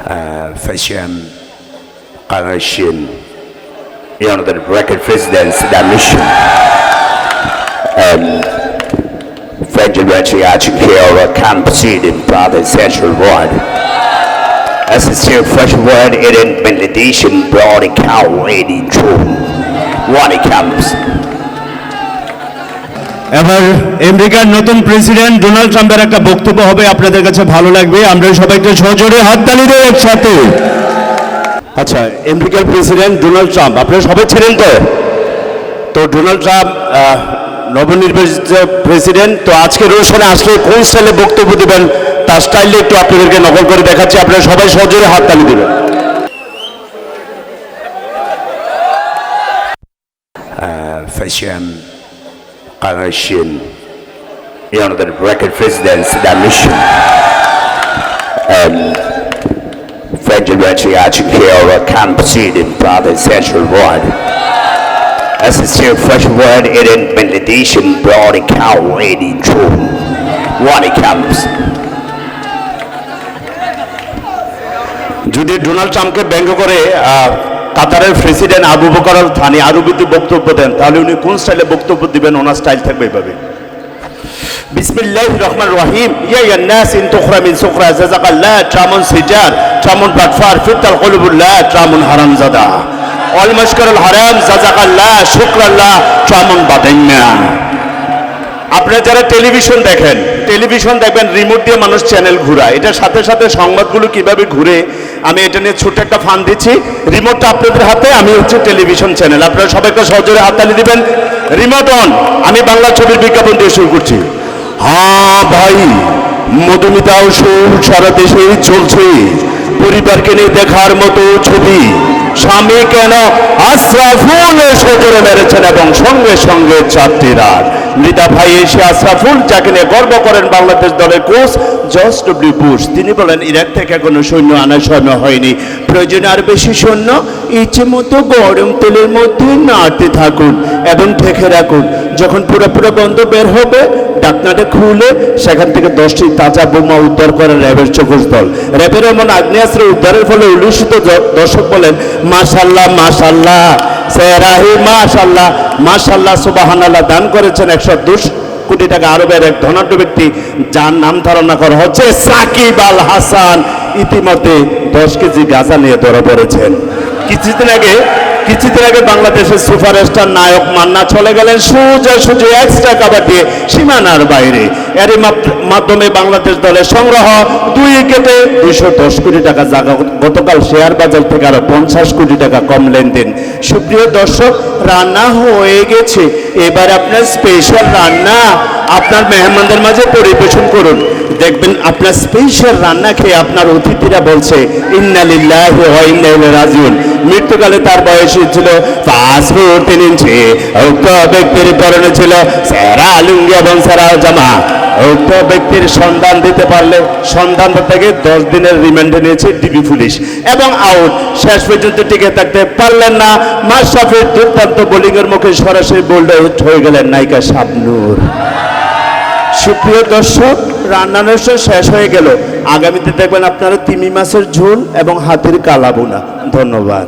Fashion Qarashin, the record president's mission, and French Patriarchal Hero Camp Seed in Brother Central Ward. As a still fresh word, it in validation, broad account, waiting true. One camps. এবার আমেরিকার নতুন president Donald ট্রাম্পের একটা বক্তব্য হবে, আপনাদের কাছে ভালো লাগবে। আমরা সবাইকে সজোরে হাততালি দেব একসাথে। আচ্ছা, আমেরিকার প্রেসিডেন্ট ডোনাল্ড ট্রাম্প, আপনারা সবাই ছিলেন তো ডোনাল্ড ট্রাম্প নবনির্বাচিত প্রেসিডেন্ট। তো আজকে অনুষ্ঠানে আসলে কোন স্টাইলে বক্তব্য দেবেন তার স্টাইলে একটু আপনাদেরকে নকল করে দেখাচ্ছি, আপনারা সবাই সজোরে হাততালি দেবেন। Fashion Qarashin, the record president's mission, and French Patriarchal Hero Camp Seed in Brother Central Ward. As a still fresh word, it in validation, broad account, waiting true. One camps. যদি ডোনাল্ড ট্রাম্পকে ব্যঙ্গ করে কাতারের president Abu Bakr Al Thani আরবিতে বক্তব্য দেন, তাহলে উনি কোন স্টাইলে বক্তব্য দিবেন? ওনার স্টাইল থাকবে এইভাবে। বিসমিল্লাহির রহমানির রহিম। ইয়া ইয়ান্নাস ইন তুখরা মিন সুখরা জাযাকাল্লাহ ট্রামুন সিজার ট্রামুন বাটফার ফিতাল কুলুবুল্লাহ ট্রামুন হারামজাদা অল মাশকারুল হারাম জাযাকাল্লাহ শুকরাল্লাহ ট্রামুন বাদাইনা। আপনারা যারা টেলিভিশন দেখবেন রিমোট দিয়ে মানুষ চ্যানেল ঘুরায়, এটার সাথে সাথে সংবাদগুলো কিভাবে ঘুরে আমি এটা নিয়ে ছোট্ট একটা ফান দিচ্ছি। রিমোটটা আপনাদের হাতে, আমি হচ্ছে টেলিভিশন চ্যানেল। আপনারা সবাইকে সহজরে হাততালি দিবেন। Remote on. আমি বাংলা ছবির বিজ্ঞাপন দিয়ে শুরু করছি। হ্যাঁ ভাই, মধুমিতা সুর সারা দেশে চলছে, পরিবারকে নিয়ে দেখার মতো ছবি। স্বামী কেন আশরাফুল সজোরে মেরেছেন এবং সঙ্গে সঙ্গে 4টি রান। মৃতা ভাই এসে আশরাফুল, যাকে নিয়ে গর্ব করেন বাংলাদেশ দলের কোচ জর্জ ডব্লিউ বুশ, তিনি বলেন ইরাক থেকে কোনো সৈন্য আনার সময় হয়নি, প্রয়োজনে আর বেশি সৈন্য ইচ্ছে মতো গরম তেলের মধ্যে নাড়তে থাকুন এবং ঢেকে রাখুন। যখন পুরো বন্ধ বের হবে, ডাকনাটা খুলে সেখান থেকে 10টি তাজা বোমা উদ্ধার করে র্যাবের চৌকস দল। র্যাবের এমন আগ্নেয়াস্ত্র উদ্ধারের ফলে উল্লসিত দর্শক বলেন মাশাল্লাহ মাশাল্লাহ সেরাহি মাশাল্লাহ মাশাল্লাহ সুবহানাল্লাহ। দান করেছেন 110 কোটি টাকা আরবের এক ধনাঢ্য ব্যক্তি, যার নাম ধারণা করা হচ্ছে সাকিব আল হাসান। ইতিমধ্যে 10 কেজি গাঁজা নিয়ে ধরা পড়েছেন। কিছুদিন আগে বাংলাদেশের সুপারস্টার নায়ক মান্না চলে গেলেন সোজা এক্সট্রা কাভার দিয়ে সীমানার বাইরে। এরই মাধ্যমে বাংলাদেশ দলের সংগ্রহ 2 উইকেটে 210 কোটি টাকা, জায়গা গতকাল শেয়ার বাজার থেকে আরো 50 কোটি টাকা কম লেনদেন। সুপ্রিয় দর্শক, রান্না হয়ে গেছে, এবার আপনার স্পেশাল রান্না আপনার মেহমানদের মাঝে পরিবেশন করুন। দেখবেন আপনার স্পেশাল রান্না খেয়ে আপনার অতিথিরা বলছে ইন্না লিল্লাহি ওয়া ইন্না ইলাইহি রাজিউন। মৃত্যুকালে তার বয়স ছিল 5 ফুট 3 ইঞ্চি। উক্ত ব্যক্তির পরনে ছিল সেরা লুঙ্গি এবং সেরা জামা। উক্ত ব্যক্তির সন্ধান দিতে পারলে সন্ধান থেকে 10 দিনের রিমান্ডে নিয়েছে ডিবি পুলিশ এবং আউট। শেষ পর্যন্ত টিকে থাকতে পারলেন না। মাশরাফির দুর্দান্ত বোলিংয়ের মুখে সরাসরি বোল্ড আউট হয়ে গেলেন নায়িকা শাবনূর। সুপ্রিয় দর্শক, রান্নার শেষ হয়ে গেল। আগামীতে দেখবেন আপনারা তিমি মাছের ঝোল এবং হাতের কালাবোনা। ধন্যবাদ।